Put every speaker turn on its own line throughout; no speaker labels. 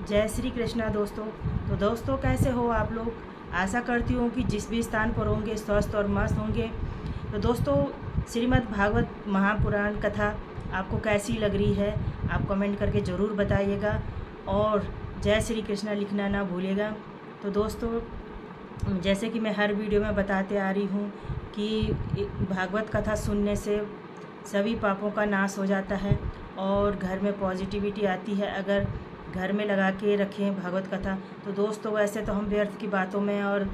जय श्री कृष्णा दोस्तों। तो दोस्तों कैसे हो आप लोग। आशा करती हूँ कि जिस भी स्थान पर होंगे स्वस्थ और मस्त होंगे। तो दोस्तों श्रीमद् भागवत महापुराण कथा आपको कैसी लग रही है आप कमेंट करके ज़रूर बताइएगा और जय श्री कृष्णा लिखना ना भूलिएगा। तो दोस्तों जैसे कि मैं हर वीडियो में बताते आ रही हूँ कि भागवत कथा सुनने से सभी पापों का नाश हो जाता है और घर में पॉजिटिविटी आती है अगर घर में लगा के रखें भागवत कथा। तो दोस्तों वैसे तो हम व्यर्थ की बातों में और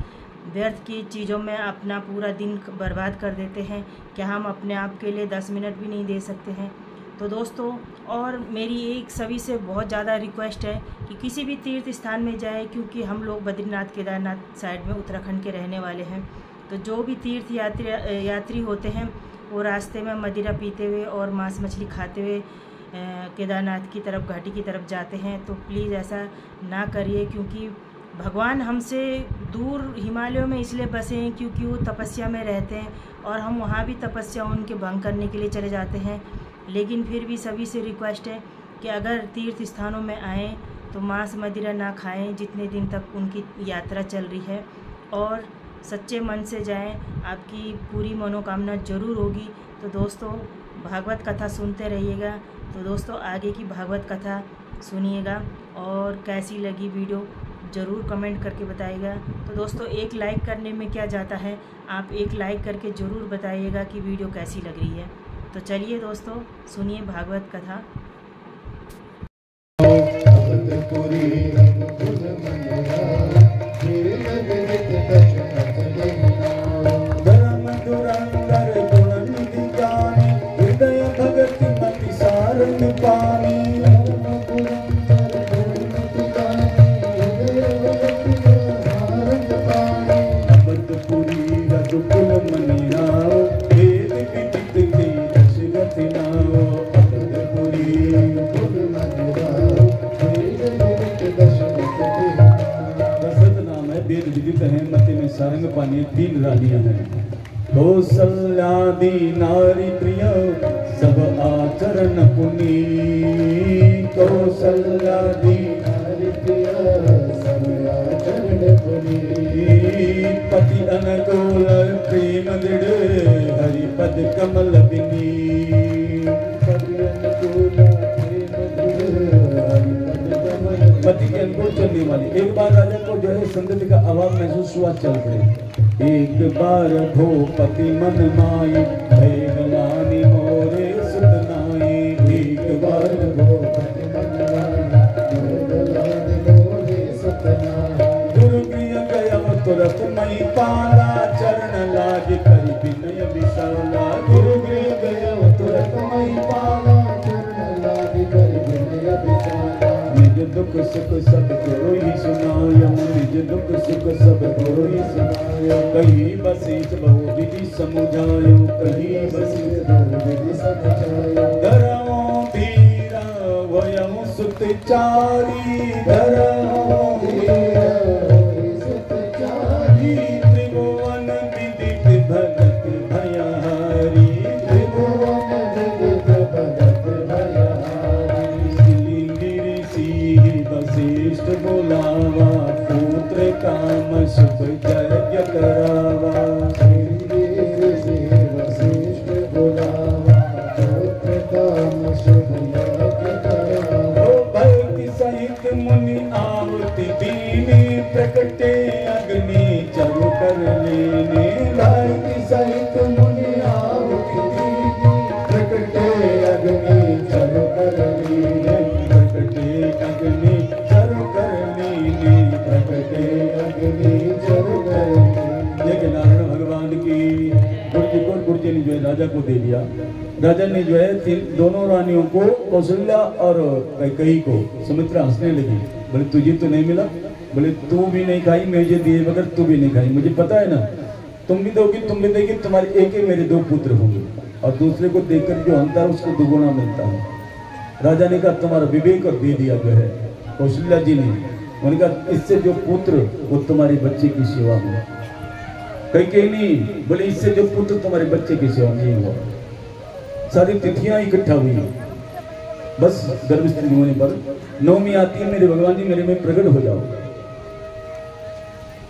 व्यर्थ की चीज़ों में अपना पूरा दिन बर्बाद कर देते हैं, क्या हम अपने आप के लिए 10 मिनट भी नहीं दे सकते हैं। तो दोस्तों और मेरी एक सभी से बहुत ज़्यादा रिक्वेस्ट है कि किसी भी तीर्थ स्थान में जाए, क्योंकि हम लोग बद्रीनाथ केदारनाथ साइड में उत्तराखंड के रहने वाले हैं। तो जो भी तीर्थ यात्री होते हैं वो रास्ते में मदिरा पीते हुए और मांस मछली खाते हुए केदारनाथ की तरफ घाटी की तरफ जाते हैं। तो प्लीज़ ऐसा ना करिए, क्योंकि भगवान हमसे दूर हिमालयों में इसलिए बसे हैं क्योंकि वो तपस्या में रहते हैं और हम वहाँ भी तपस्या उनके भंग करने के लिए चले जाते हैं। लेकिन फिर भी सभी से रिक्वेस्ट है कि अगर तीर्थ स्थानों में आएँ तो मांस मदिरा ना खाएं जितने दिन तक उनकी यात्रा चल रही है, और सच्चे मन से जाएं, आपकी पूरी मनोकामना ज़रूर होगी। तो दोस्तों भागवत कथा सुनते रहिएगा। तो दोस्तों आगे की भागवत कथा सुनिएगा और कैसी लगी वीडियो ज़रूर कमेंट करके बताइएगा। तो दोस्तों एक लाइक करने में क्या जाता है, आप एक लाइक करके ज़रूर बताइएगा कि वीडियो कैसी लग रही है। तो चलिए दोस्तों सुनिए भागवत कथा।
सारंग पानी 3 रानियां हैं। कौसल्यादि नारी प्रिय सब आचरण पुनी, कौसल्यादि नारी प्रिय सब आचरण पुनी, पति अनुकूल प्रेम दृढ़ हरि पद कमल बिनी, पति अनुकूल प्रेम दृढ़ हरि पद कमल, पति के अनुकूल चलने वाली। एक बार राजा को जो है संगति का अभाव महसूस हुआ, चल पड़े। एक बार भूपति मन माई भगवानी मोरे सुतनाई, एक बार भूपति मन माई भगवानी मोरे सुतनाई, दुर्गृह गया तुरत मई पाला चरण लाग करि विनय विशाला, दुर्गृह गया तुरत मई पाला चरण लाग करि विनय विशाला, निज दुख सुख सब को ही सुनाय, निज दुख सुख सब को ही सुनाय, कहीं बसीत बहु विधि समुझायो, कहीं बसीत बहु विधि समुझायो, धरओ धीरा वयं सुत चारी, धरओ धीरा वयं सुत चारी, त्रिभुवन विदित भगत भयहारी, त्रिभुवन विदित भगत भयहारी, सिलिंगिरि सिंह वशिष्ठ बोलावा, पुत्र काम शुभ यज्ञ करावा, वशिष्ठ बोलावा, पुत्र काम शुभ यज्ञ करावा, भक्ति सहित मुनि आहुति दीनी, प्रकटे अग्नि चारु कर लेने, भक्ति सहित मुनि आहुति दीनी, प्रकटे अग्नि चारु कर लेने, प्रकटे अग्नि चारु कर लेने, प्रकटे अग्नि चारु कर लेने। ये नारायण भगवान की गुरजी ने जो है राजा को दे दिया। राजा ने जो है दोनों रानियों को, कौशल्या और कैकेयी को, सुमित्रा हंसने लगी, बोले तुझे तो नहीं मिला, बोले तू भी नहीं खाई, मुझे दिए बगैर तू भी नहीं खाई, मुझे पता है ना, तुम भी दोगी तुम भी देगी, तुम्हारे एक ही मेरे 2 पुत्र होंगे, और दूसरे को देखकर जो हंसता है उसको दुगुना मिलता है। राजा ने कहा तुम्हारा विवेक और दे दिया जो है कौशल्या जी ने, उन्होंने कहा इससे जो पुत्र वो तुम्हारे बच्चे की सेवा में, कैकेयी नहीं बोले इससे जो पुत्र तुम्हारे बच्चे की सेवा नहीं हुआ। सारी तिथियां इकट्ठा हुई, बस गर्भस्थ होने पर नवमी आती है, मेरे भगवान जी मेरे में प्रकट हो जाओ।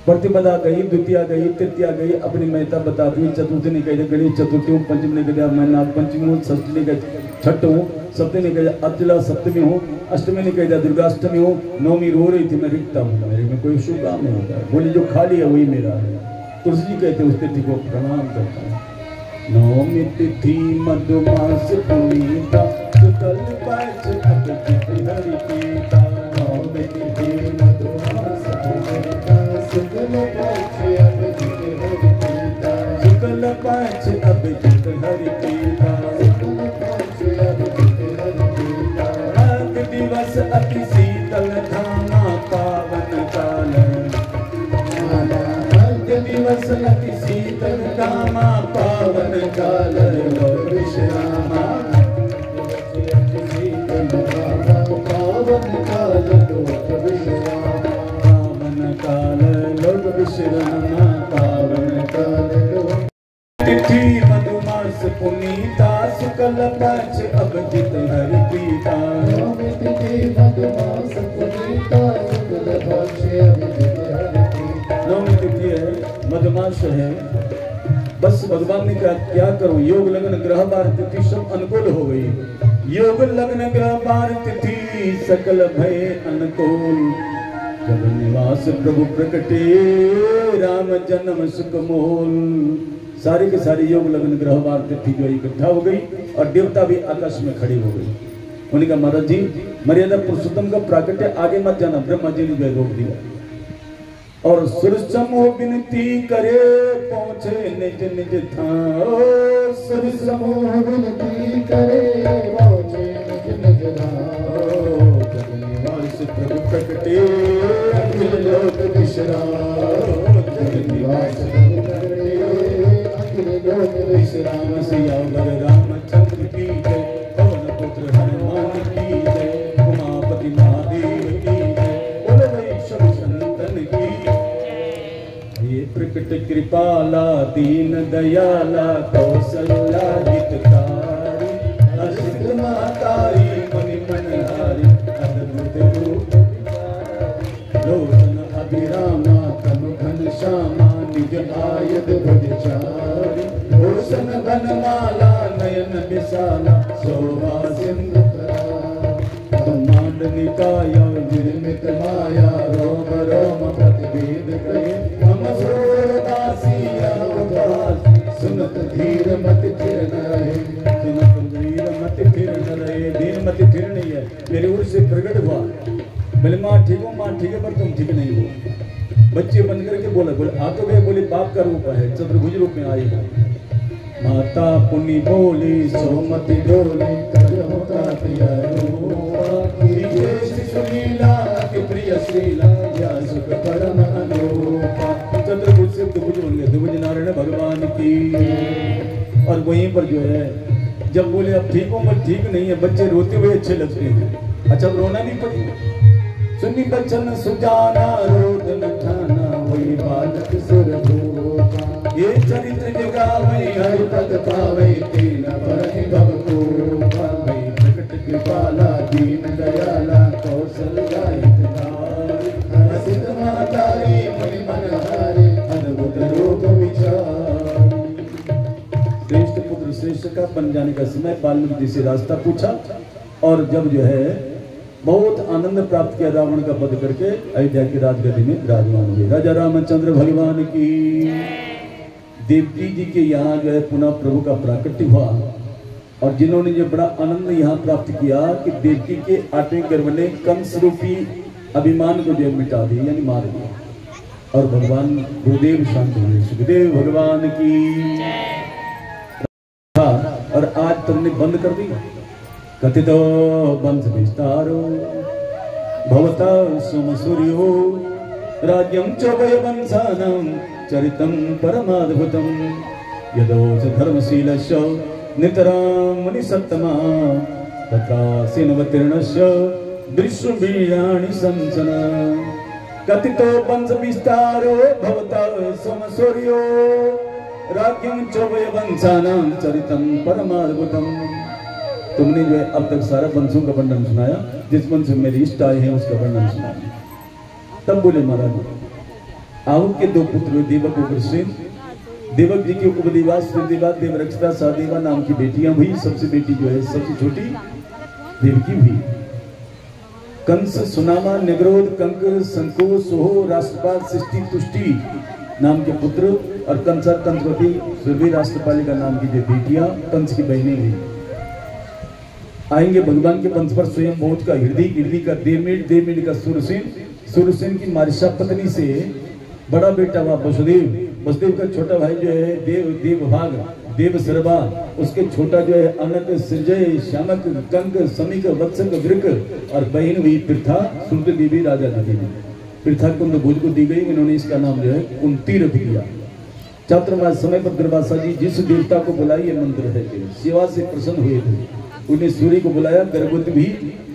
प्रतिपदा गई, द्वितीया गई, तृतीया गई, अपनी महता बताती है। चतुर्थी ने कह दिया गणेश चतुर्थी हूँ, पंचमी ने कह दिया मैं नाग पंचमी हूँ, षष्ठी ने कह छठ हूँ, सप्तमी ने कह दिया अब्दुल्ला सप्तमी हूँ, अष्टमी ने कह दिया दुर्गाष्टमी हूँ, नवमी रो रही थी मैं रिक्ता हूँ, मेरे में कोई शुभ काम नहीं होता है। बोली जो खाली है वही मेरा है। तुलसी जी कहते उस तिथि को प्रणाम करता हूँ। नवमी तिथि मधुमास पुनीता शुक्ल पक्ष अभिजित हरि पीता। नवमी तिथि मधुमास पुनीता शुक्ल पक्ष अभिजित हरि पीता। शुक्ल पक्ष अभिजित हरि पीता। शुक्ल पक्ष अभिजित हरि पीता। अग दिवस अति शीतल धामा पावन काल। अग दिवस अति शीतल धामा पावन काल। लोक विश्रामा पावन काल। लोक विश्रामा पावन काल। लोक विश्रामा पावन काल। तिथि मधुमास पुनीता शुक्ल पक्ष अभिजित हरि पीता। तिथि मधुमास पुनीता शुक्ल पक्ष अभिजित हरि पीता। नवमी तिथि है, मधुमास है। बस भगवान ने कहा क्या करूं, योग लगन ग्रह बार तिथि सब अनुकूल हो गई। योग लगन ग्रह बार तिथि सकल भय अनुकूल। जब निवास प्रभु प्रकटे राम जन्म सुख मोल। सारे के सारे योग लगन ग्रह बार तिथि जो इकट्ठा हो गई और देवता भी आकाश में खड़ी हो गई। उन्होंने कहा महाराज जी मर्यादा पुरुषोत्तम का प्राकट्य आगे मत जाना। ब्रह्मा जी ने रोक दिया और सुर समूह विनती करे पहुंचे निज निज थान। सुर समूह विनती करे पहुंचे निज निज थान। जग निवास प्रभु प्रकटे अखिल लोक विश्राम। जग निवास प्रभु प्रकटे अखिल लोक विश्राम। सियावर रामचंद्र की जय, पवन पुत्र हनुमान की जय, उमापति महादेव की जय, बोलो वैष्णव संतन की। ये प्रकट कृपाला दीन दयाला कौशल्या हितकारी। असित मातारी मणि मनहारी अद्भुत रूप लोचन अभिरामा तनु घन श्यामा निज आयत भुजचारी। भूषण घनमाला नयन विशाला शोभा सिंधु ब्रह्मांड निकाय निर्मित माया रोम रोम प्रतिवेद कहे। हम सूरदासिया उदास सुनत धीर मत फिर न रहे। सुनत धीर मत फिर न रहे। धीर मत फिर नहीं है, मेरे ओर से प्रकट हुआ। बोले माँ ठीक हो, माँ ठीक है, पर तुम ठीक नहीं हो। बच्चे बंद करके बोला, बोले आ तो गए, बोले बाप का रूप है, चतुर्भुज रूप में आए हो। माता पुनि बोली सोमति डोली करहुता प्रिय रूपा। सुनीला अति प्रिय श्रीला या सुख परम अनुरूपा। चतुर्भुज से द्विभुज बन गए, द्विभुज नारायण भगवान की। और वहीं पर जो है जब बोले अब ठीक हो, पर ठीक नहीं है, बच्चे रोते हुए अच्छे लगते हैं। अच्छा रोना भी पड़ेगा। सुनी बचन सुजाना रोद न ठाना वही बालक सुर भूपा। ये चरित्र जगावे हरि पद पावे तीन परहि भव कोपा। वही प्रकट कृपाला दीन दयाला कौशल्या हितकारी। असित मातारी मणि मनहारी अद्भुत रूप विचारी। श्रेष्ठ पुत्र श्रेष्ठ का बन जाने का समय बाल्मीकि जी से रास्ता पूछा और जब जो है बहुत आनंद प्राप्त किया रावण का वध करके अयोध्या की राजगद्दी में विराजमान हुए। राजा रामचंद्र भगवान की। देवकी जी के यहाँ जो है पुनः प्रभु का प्राकट्य हुआ और जिन्होंने जो बड़ा आनंद यहाँ प्राप्त किया कि देवकी के 8वें गर्भ ने कंस रूपी अभिमान को जो मिटा दिया, यानी मार दिया और भगवान गुरुदेव शांत हुए। सुखदेव भगवान की। और आज तुमने बंद कर दी। कथितो वंश विस्तारो भवता सोम सूर्यो राज्यं च वै वंशानां चरितं परमाद्भुतं। यदोच धर्मशीलस्य नितरां मुनिसत्तमा तत्रासीनवतीर्णस्य दृश्यवीराणि संसना। कथितो वंश विस्तारो भवता सोम सूर्यो राज्यं च वै वंशानां चरितं परमाद्भुतं। तुमने जो है अब तक सारा वंशों का वर्णन सुनाया, जिस वंश में मेरे इष्ट आए हैं उसका वर्णन सुनाया। तब बोले महाराज आहू के दो पुत्र हुए, देवक और कृष्ण। देवक जी की उपदेवा श्रीदेवा देवरक्षता सहदेवा नाम की बेटियां हुई। सबसे बेटी जो है सबसे छोटी देवकी हुई। कंस सुनामा निग्रोध कंक संको सोहो राष्ट्रपाल सृष्टि तुष्टि नाम के पुत्र और कंसा कंसवती सुरभि राष्ट्रपालिका नाम की जो बेटियां कंस की बहनें हुई। आएंगे भगवान के वंश पर स्वयं बहुत का हृदय का देवमीड का सुरसेन की मारिशा पत्नी से बड़ा बेटा हुआ वसुदेव का छोटा भाई जो है देवभाग देव सर्वा, उसके छोटा जो है अनक सृजय श्यामक कंक समिक वत्सक वृक और बहन हुई पृथा सुंदर देवी राजा देवी। पृथा कुंद भोज को दी गई, इन्होंने इसका नाम जो है कुंती रख दिया। चातुर्मास समय पर दुर्वासा जी जिस देवता को बुलाई, ये मंत्र है कि सेवा से प्रसन्न हुए थे। उन्हें सूर्य को बुलाया, गर्भवती भी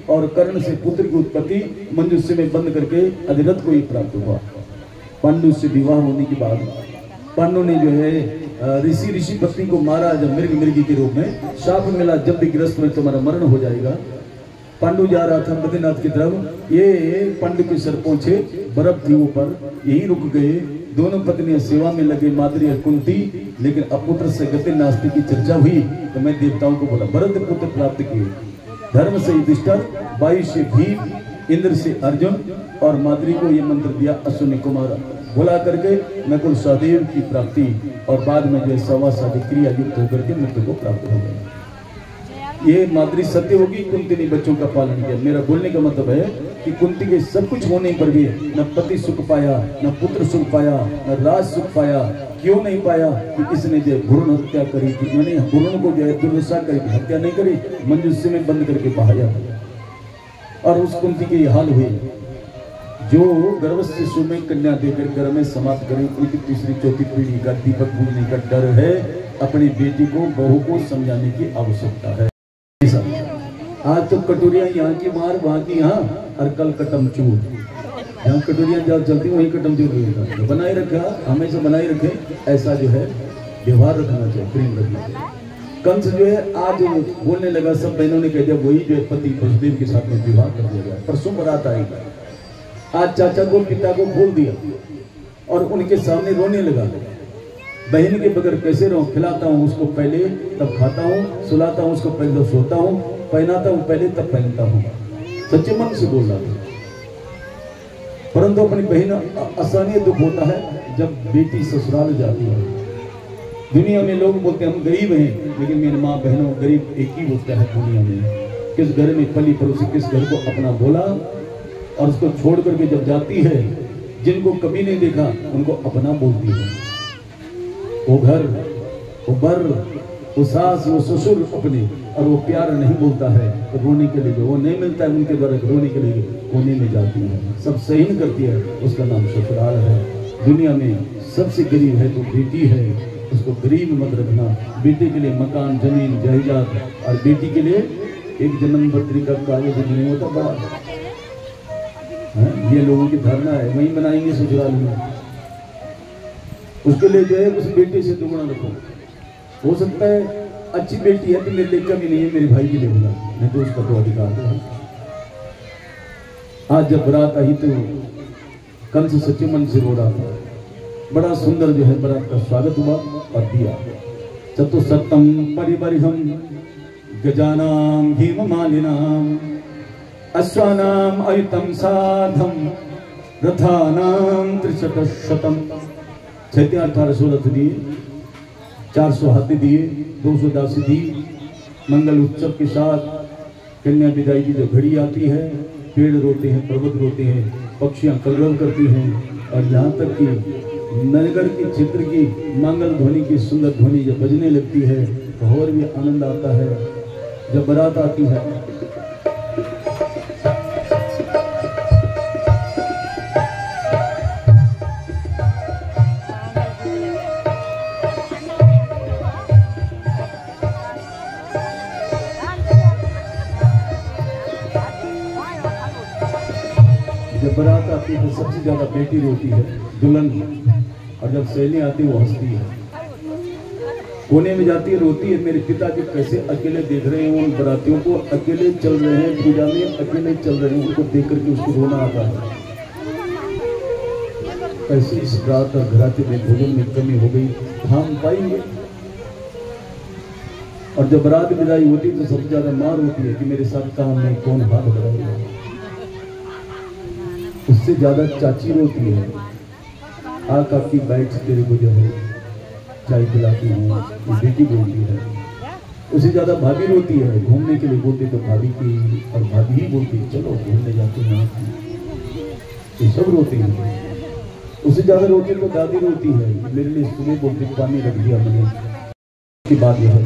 और कर्ण से पुत्र की उत्पत्ति मंजुष्य में बंद करके अधिरथ को ही प्राप्त हुआ। पांडु से विवाह होने के बाद पांडु ने जो है ऋषि पत्नी को मारा, जब मृगी के रूप में शाप मिला, जब भी ग्रस्त में तुम्हारा मरण हो जाएगा। पांडु जा रहा था बद्रीनाथ की तरफ, ये पांडु के सर पहुंचे, बर्फ थी ऊपर, यही रुक गए। दोनों पत्नियां सेवा में लगे, माद्री और कुंती, लेकिन अपुत्र से गति नास्ति की चर्चा हुई तो मैं देवताओं को बोला भरत पुत्र प्राप्त किए। धर्म से युधिष्ठिर, वायु से भीम, इंद्र से अर्जुन और माद्री को ये मंत्र दिया अश्विनी कुमार बुला करके नकुल सहदेव की प्राप्ति और बाद में जो सवा शादी क्रिया युक्त होकर के मृत्यु को प्राप्त हो गए। ये माद्री सत्य होगी, कुंती ने बच्चों का पालन किया। मेरा बोलने का मतलब है कि कुंती के सब कुछ होने पर भी न पति सुख पाया, न पुत्र सुख पाया, न राज सुख पाया। क्यों नहीं पाया कि इसने जो भ्रूण हत्या करी थी, मैंने भ्रूण को जो है दुर्दशा करी, हत्या नहीं करी, मंजुष्य में बंद करके बहाया और उस कुंती के हाल हुए। जो गर्भस्थ शिशु में कन्या देकर घर में समाप्त करें, उनकी तीसरी चौथी पीढ़ी का दीपक बुझने का डर है। अपनी बेटी को बहू को समझाने की आवश्यकता है। आज तो कटोरियां यहाँ की मार वहाँ की यहाँ, और कल कटम चूर। जहाँ कटोरियां जहाँ चलती वहीं कटम चूर होगा। तो बनाए रखा, हमेशा बनाए रखे, ऐसा जो है व्यवहार रखना चाहिए, प्रेम रखना चाहिए। कंस जो है आज बोलने लगा, सब बहनों ने कह दिया वही जो है पति वसुदेव के साथ में विवाह कर दिया गया। परसों बारात आएगा। आज चाचा को पिता को बोल दिया और उनके सामने रोने लगा। बहन के बगैर कैसे रहूं, खिलाता हूं उसको पहले तब खाता हूं, सुलाता हूं उसको पहले तब सोता हूं, पहनाता हूं पहले तब पहनता हूं। सच्चे मन से बोल रहा था। परंतु अपनी बहन असहनीय दुख होता है जब बेटी ससुराल जाती है। दुनिया में लोग बोलते हैं हम गरीब हैं, लेकिन मेरी माँ बहनों गरीब एक ही होता है दुनिया में। किस घर में पली पड़ोसी किस घर को अपना बोला और उसको छोड़ करके जब जाती है, जिनको कभी नहीं देखा उनको अपना बोलती है। वो घर, वो बर, वो सास, वो ससुर अपने, और वो प्यार नहीं बोलता है तो रोने के लिए, वो नहीं मिलता है उनके द्वारा रोने के लिए कोने में जाती है, सब सहन करती है। उसका नाम ससुराल है। दुनिया में सबसे गरीब है तो बेटी है, उसको गरीब मत रखना। बेटे के लिए मकान, जमीन, जायदाद और बेटी के लिए एक जन्म पत्री का कागज नहीं होता बड़ा। ये लोगों की धारणा है, वहीं बनाएंगे ससुराल में। उसके लिए जो है उस बेटे से दुगुना रखो। हो सकता है अच्छी बेटी है तो मेरे लिए कमी नहीं है, मेरे भाई के लिए होगा, नहीं तो उसका तो अधिकार है। आज जब बारात आई तो कंस सच्चे मन से रो रहा था। बड़ा सुंदर जो है बारात का स्वागत हुआ और दिया। चतुसत्तम परिबरिहम गजानाम हेममालिनाम अश्वानाम अयुतम साधम रथानाम त्रिशतशतम। 1816 दिए, 400 हाथी दिए, 200 दासी दी। मंगल उत्सव के साथ कन्या विदाई की जो घड़ी आती है, पेड़ रोते हैं, पर्वत रोते हैं, पक्षियां कलरव करती हैं और यहाँ तक कि नगर के क्षेत्र की मंगल ध्वनि की सुंदर ध्वनि जब बजने लगती है तो और भी आनंद आता है। जब बारात आती है बारात आती है तो सबसे ज्यादा बेटी रोती है, दुल्हन, और जब सहेली आती है वो हंसती है। कोने में जाती है, रोती है, मेरे पिताजी कैसे अकेले देख रहे हैं उन बरातियों को, अकेले चल रहे हैं पूजा में, अकेले चल रहे हैं, उनको देख करके उसको रोना आता है। कैसे इस रात और घराते में भोजन में कमी हो गई, हम पाएंगे। और जब रात विदाई होती तो सबसे ज्यादा मार होती है कि मेरे साथ काम में कौन हाथ बढ़ाएगा। उससे ज्यादा चाची रोती है, आका की बैठ तेरे को जो है चाय पिलाती हूँ, बेटी बोलती है। उससे ज्यादा भाभी रोती है, घूमने के लिए बोलते तो भाभी की, और भाभी ही बोलती चलो घूमने जाते हैं, ये सब रोते हैं। उससे ज्यादा रोती तो दादी रोती है, मेरे लिए सुबह बोलते पानी रख दिया मैंने। की बात यह है,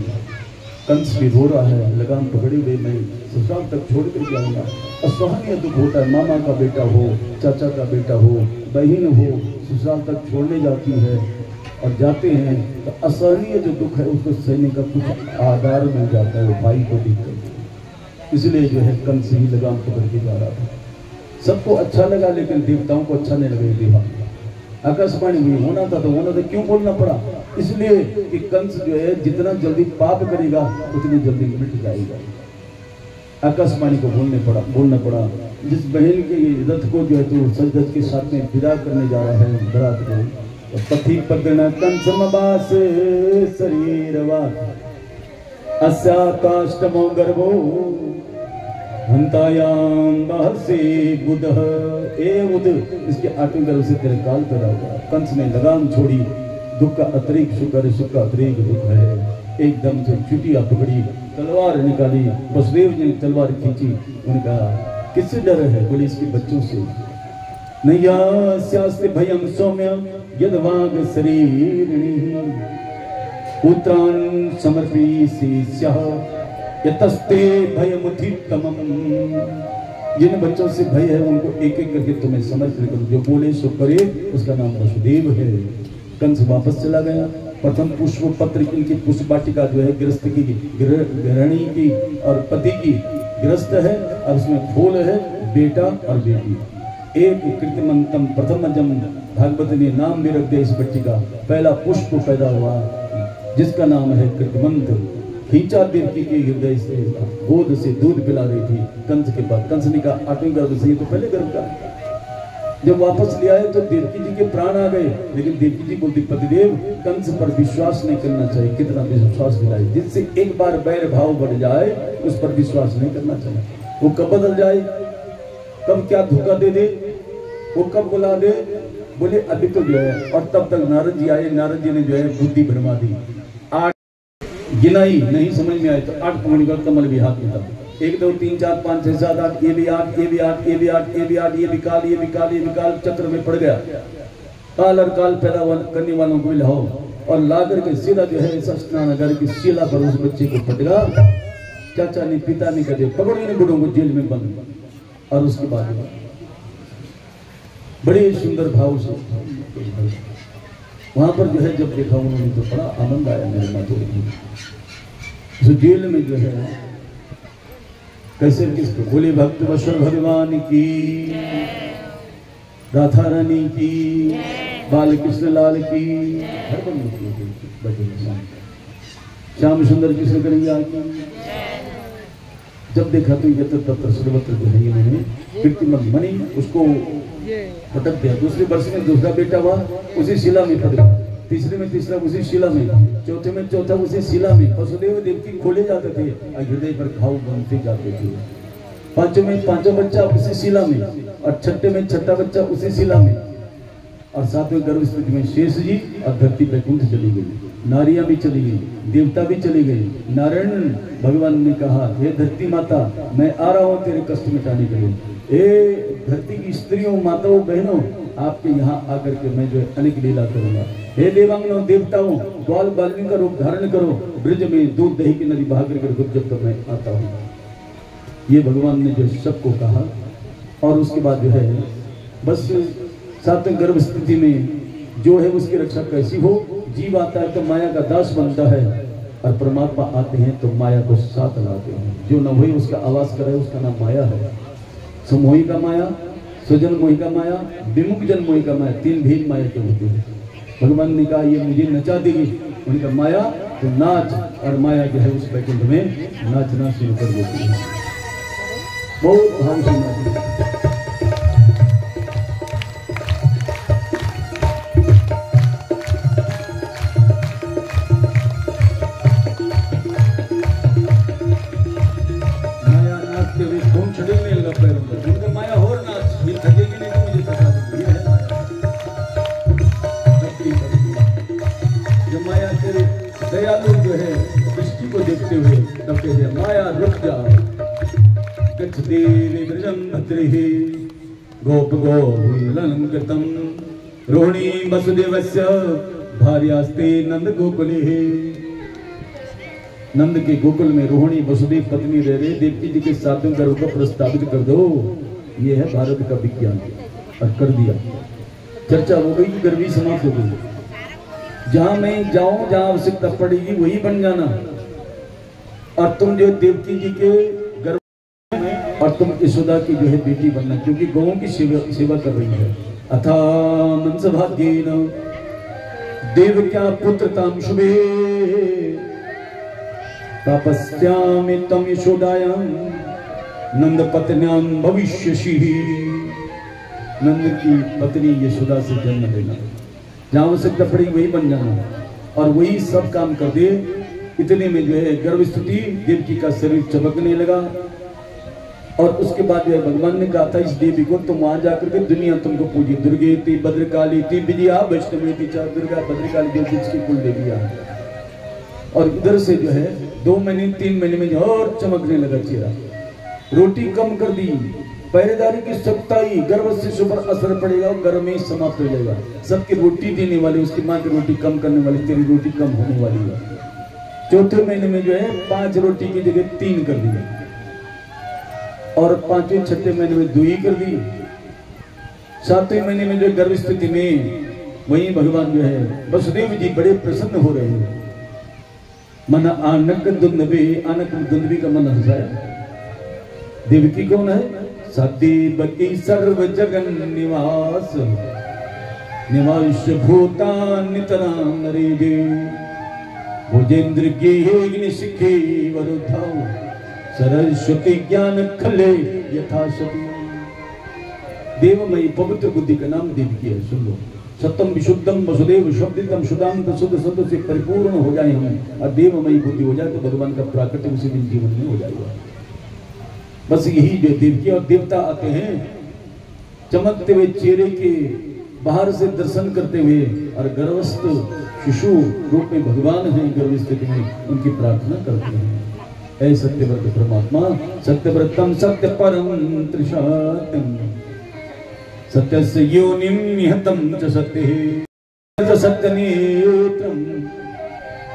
कंस भी रो रहा है, लगाम पकड़े हुए मैं ससुराल तक छोड़ कर जाऊंगा। असहनीय दुख होता है, मामा का बेटा हो, चाचा का बेटा हो, बहन हो, ससुराल तक छोड़ने जाती है और जाते हैं तो असहनीय जो दुख है उसको सहने का कुछ आधार मिल जाता है, वो भाई को दिक्कत। इसलिए जो है कंस ही लगाम पकड़ के जा रहा था। सबको अच्छा लगा लेकिन देवताओं को अच्छा नहीं लगा। देवा आकाशवाणी हुई, होना था तो होना था, क्यों बोलना पड़ा? इसलिए कि कंस जो है जितना जल्दी पाप करेगा उतनी जल्दी मिट जाएगा। आकाशवाणी को बोलना पड़ा। जिस बहन के रथ को जो है तो सज धज के साथ में विदा करने जा रहा है बरात को, तो पथि पगना कंस मबास शरीरवा अस्याकाष्टमो गर्भो हंतायाम बहसे बुधः ए उद, इसके आठवें गर्भ से तेरे काल पैदा हुआ। कंस ने लगाम छोड़ी, दुख का अतिरिक्त सुख है, सुख का अतिरिक्त दुख है। एकदम से चुटिया पकड़ी, तलवार निकाली, वसुदेव जी ने तलवार खींची। उन्होंने कहा किससे डर है? बोले इसके बच्चों से। नैया स्यास्ते भयम सौम्य यदवाग शरीरिणी पुत्रान समर्पी से यतस्ते भयमुत्तमम्। जिन बच्चों से भय है उनको एक एक करके तुम्हें समर्पित करो, जो बोले सो करे, उसका नाम वसुदेव है। कंस वापस चला गया। प्रथम पुष्प पत्र इनकी पुष्प वाटिका जो है गृहस्थ की, गृहिणी की और पति की गृहस्थ है, और उसमें फूल है बेटा और बेटी। एक कृतिमंतम प्रथम जम भागवत ने नाम भी रख दिया इस बच्ची का। पहला पुष्प पैदा हुआ जिसका नाम है कृतमंत। खींचा देवकी के हृदय से, गोद से दूध पिला रही थी कंस के पास। कंस ने कहा आठवें गर्भ से, तो पहले गर्भ का। जब वापस ले आए तो देवकी जी के प्राण आ गए, लेकिन देवकी जी बोलती पतिदेव कंस पर विश्वास नहीं करना चाहिए। कितना विश्वास दिलाए, जिससे एक बार बैर भाव बढ़ जाए उस पर विश्वास नहीं करना चाहिए। वो कब बदल जाए, कब क्या धोखा दे दे, वो कब बुला दे। बोले अभी तो जो है, और तब तक नारद जी आए। नारद जी ने जो है बुद्धि भरमा दी। 8 गिनाई, नहीं समझ में आए तो 8 पौड़ी का कमल भी हाथ में था। 1 2 3 4 5 6 7 8, ये भी 8, ये भी 8, ये भी 8, ये भी 8, ये भी काल, ये भी काल, ये भी काल, चक्र में पड़ गया। काल और काल पैदा करने वालों को भी लाओ, और ला करके सीधा जो है स्नानगर की शिला पर उस बच्चे को पटका। चाचा ने पिता ने कहे पकड़ो इन बुढ़ों को जेल में बंद। और उसके बाद बड़े सुंदर भाव से वहां पर जो है जब देखा उन्होंने तो बड़ा आनंद आया मेरे माथे में। जेल में जो है कैसे किसको बोले भक्त वशर भगवान की, राधा रानी की, बाल कृष्ण लाल की, हर बंद श्याम सुंदर कृष्ण कन्हैया की। जब देखा तो ये तत्र सर्वत्र जो है इन्होंने कीर्तिमन मणि उसको पटक दिया। दूसरे वर्ष में दूसरा बेटा हुआ, उसी शिला में पट गया। तीसरे में तीसरा उसी शिला में, चौथे में चौथा उसी शिला में। वसुदेव देवकी खोले जाते थे, हृदय पर घाव बनते जाते थे। पांचों में पांचों बच्चा उसी शिला में, और छठे में छठा बच्चा उसी शिला में, और सातवें गर्भ स्थिति में शेष जी और धरती बैकुंठ चली गई। नारियां भी चली गई, देवता भी चली गई। नारायण भगवान ने कहा हे धरती माता, मैं आ रहा हूँ तेरे कष्ट मिटाने के लिए। हे धरती की स्त्रियों, माताओं, बहनों, आपके यहाँ आकर के मैं जो है अनेक लीला करूंगा। हे देवांगनों, देवताओं, ग्वाल बालिनी का रूप धारण करो, ब्रज में दूध दही की नदी बहा करके जब तक मैं आता हूँ। ये भगवान ने जो सबको कहा। और उसके बाद जो है बस सातवें गर्भ स्थिति में जो है उसकी रक्षा कैसी हो। जीव आता है तो माया का दास बनता है, और परमात्मा आते हैं तो माया को साथ लाते हैं। जो न हुई उसका आवास करे उसका नाम माया है। समोही का माया, स्वजन मोही का माया, विमुख जन मोही का माया, 3 भेद माया के होते हैं। भगवान ने कहा ये मुझे नचा देगी, उनका माया तो नाच और माया जो है उस बैकुंठ में नाचना शुरू कर देती है। बहुत भाव से नाचती है। माया नाचते हुए खून छिड़कने लगा पैरों पर। उनका माया और नाच, ये थकेगी नहीं तो मुझे थका देगी। ये है माया। जब माया तेरे दयालु जो है दृष्टि को देखते हुए तब कहते माया रुक जा। गच्छति विव्रजं भद्रिः गोप गोकुलंकृतं रोहिणी वसुदेवस्य भार्यास्ते नंद गोकुले। नंद के गोकुल में रोहिणी वसुदेव पत्नी रह रहे, देवकी जी के साधन का रूप प्रस्तावित कर दो। ये है भारत का विज्ञान। और कर दिया, चर्चा हो गई, गर्वी समाप्त हो गई। जहां मैं जाऊं, जहां आवश्यकता पड़ेगी वही बन जाना। और तुम जो देवकी जी के गर्भ में, और तुम यशोदा की जो है बेटी बनना, क्योंकि गौओं की सेवा कर रही है। अथा मंस भाग्येन देवक्या पुत्रतां शुभे तपस्यामि तम यशोदायां नंद पत्न्यां भविष्यसि। नंद की पत्नी यशोदा से जन्म लेना, जहां आवश्यकता पड़ी वही बन जाना और वही सब काम कर दे। इतने में जो है गर्भस्थिति देवकी का शरीर चमकने लगा। और उसके बाद जो है भगवान ने कहा था इस देवी को तुम वहां जाकर के दुनिया तुमको पूजी। दुर्गे थी, भद्रकाली थी, विजया वैष्णवी थी, चार दुर्गा भद्रकाली जो की कुल देवियां। और इधर से जो है 2 महीने 3 महीने में जो और चमकने लगा चेहरा। रोटी कम कर दी, पहरेदारी की सख्ताई, गर्भ शिशु पर असर पड़ेगा और गर्भ में समाप्त हो जाएगा। सबकी रोटी देने वाली, उसकी माँ की रोटी कम करने वाली, तेरी रोटी कम होने वाली है। चौथे महीने में जो है 5 रोटी की जगह 3 कर दी और 5वें 6ठे महीने में 2 ही कर दी। 7वें महीने में जो गर्भ स्थिति में वही भगवान जो है वसुदेव जी बड़े प्रसन्न हो रहे हैं। मन आनक दुंदवी, आनक दुंदवी का मन हंसाया। देवकी कौन है? सदेवकी सर्व जगन निवास निवास भूतान नितरां नरेदे भुजेंद्र के सिखे वरुधाओ सरस्वती ज्ञान खले यथाशक्ति। देवमयी पवित्र बुद्धि का नाम देवकी है। सुन लो, सत्यम विशुद्धम वसुदेव शब्दितम शुद्धांत शुद्ध सत्य से परिपूर्ण हो जाए हम और देवमयी बुद्धि हो जाए तो भगवान का प्राकृतिक उसी दिन जीवन में हो जाएगा। बस यही जो देवकी और देवता आते हैं चमकते हुए चेहरे के बाहर से दर्शन करते हुए और गर्भस्थ शिशु रूप में भगवान हैं गर्भ स्थिति में उनकी प्रार्थना करते हैं। ऐ सत्यव्रत परमात्मा सत्यव्रतम सत्य परम त्रिशातम सत्यस्य योनिं निहतं च सत्यः सत्यनेत्रं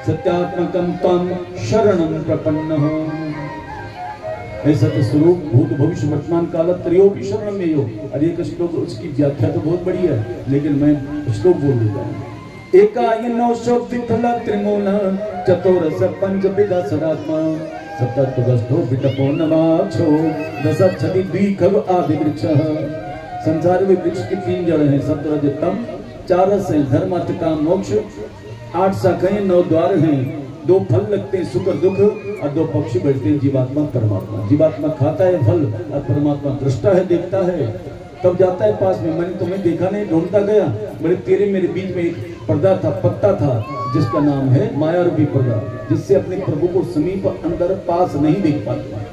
सत्यात्मकं तं शरणं प्रपन्नः। ऐसा तो स्वरूप भूत भविष्य वर्तमान काल त्रयोपि शरणं में यो। और एक श्लोक उसकी व्याख्या तो बहुत बड़ी है लेकिन मैं श्लोक बोल देता हूँ। एकायनो विठला त्रिमूल चतुरस पंचविधा सदात्मा सप्तगस्थो विटपो नवाक्षो दशक्षति द्विखव आदि वृक्षः। संसार में वृक्ष की 3 जड़ हैं, सप्तरजतम, 4 रस हैं, धर्म अर्थ काम मोक्ष, 8 शाखाएं, 9 द्वार हैं, 2 फल लगते हैं सुख दुख और 2 पक्षी बैठते हैं जीवात्मा परमात्मा। जीवात्मा खाता है फल और परमात्मा दृष्टा है, देखता है, तब जाता है पास में। मैंने तुम्हें देखा नहीं, ढूंढता गया, बड़े तेरे मेरे बीच में एक पर्दा था, पत्ता था जिसका नाम है माया रूपी पर्दा, जिससे अपने प्रभु को समीप अंदर पास नहीं देख पाते।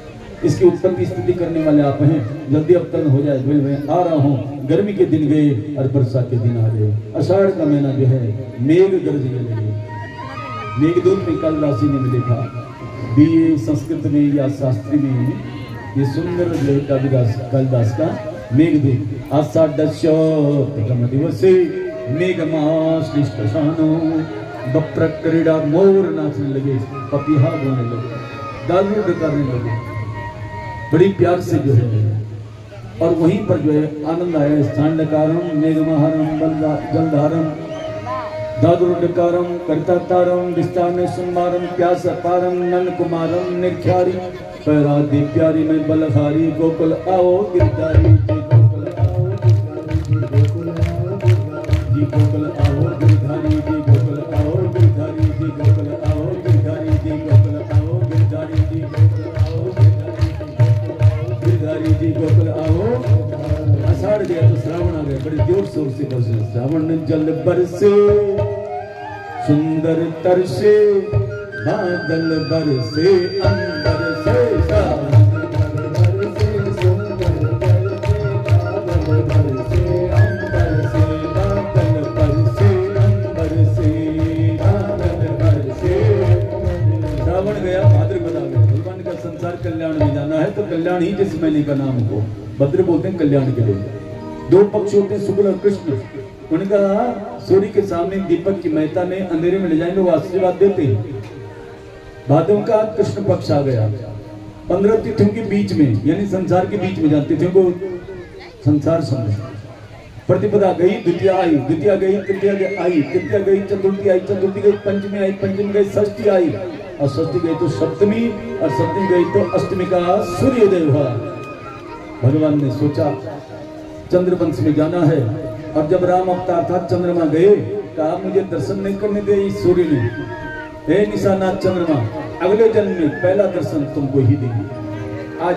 इसकी उत्पत्ति स्थिति करने वाले आप हैं। जल्दी अवतरण हो जाए, मैं आ रहा हूँ। गर्मी के दिन गए और वर्षा के दिन आ गए। आषाढ़ का महीना जो है मेघ गरजने लगे। मेघदूत में कालिदास जी ने भी लिखा, बीए संस्कृत में या शास्त्री में ये सुंदर कालिदास का मेघदूत। आषाढ़स्य प्रथम दिवसे मेघमाश्लिष्टशानो बप्रक्रीड़ा मोर नाचने लगे, पपीहा बोलने लगे, दारू करने लगे बड़ी प्यार से जो है। और वहीं पर जो है आनंद आया। स्थांडकारम मेघमहारम जलधारम दादुरकारम करतातारम विस्तान सुमारम प्यास अपारम नल कुमारम निख्यारी पैरा दी प्यारी में बलहारी गोकुल आओ गिरधारी जी गोकुल आओ गिरधारी जी गोकुल आओ गिरधारी जी गोकुल आओ गिरधारी जी गोकुल आओ चढ़ गया तो श्रावण आ गया, बड़े जोर शोर से बरसे। श्रावण जल बरसे सुंदर तरसे, बादल बरसे अंबर से। श्रावण बरसे सुंदर तरसे, बादल बरसे अंबर से, बादल बरसे अंबर से, बादल बरसे। श्रावण गया, भाद्रपद आ गया। भगवान का संसार कल्याण में जाना है तो कल्याण ही जिस महीने का नाम हो, भद्र बोलते हैं कल्याण के लिए। दो पक्ष होते हैं, शुक्ल और कृष्ण। उन्होंने कहा सूर्य के सामने दीपक की महता ने अंधेरे में ले जाएंगे, वो आशीर्वाद देते हैं। भादव का कृष्ण पक्ष आ गया, 15 तिथियों के बीच में, यानी संसार के बीच में जाते तिथियों को संसार समझ। प्रतिपदा गई, द्वितीया आई, द्वितीया गई, तृतीया आई, तृतीया गई, चतुर्थी आई, चतुर्थी गई, पंचमी आई, पंचमी गई, षष्ठी आई, और षष्ठी गई तो सप्तमी, और सप्तमी गई तो अष्टमी का सूर्योदय हुआ। भगवान ने सोचा चंद्रवंश में जाना है, और जब राम अवतार था चंद्रमा गए, कहा मुझे दर्शन नहीं करने दे इस सूर्य ने, हे निशानाथ चंद्रमा, अगले जन्म में पहला दर्शन तुमको ही देंगे। आज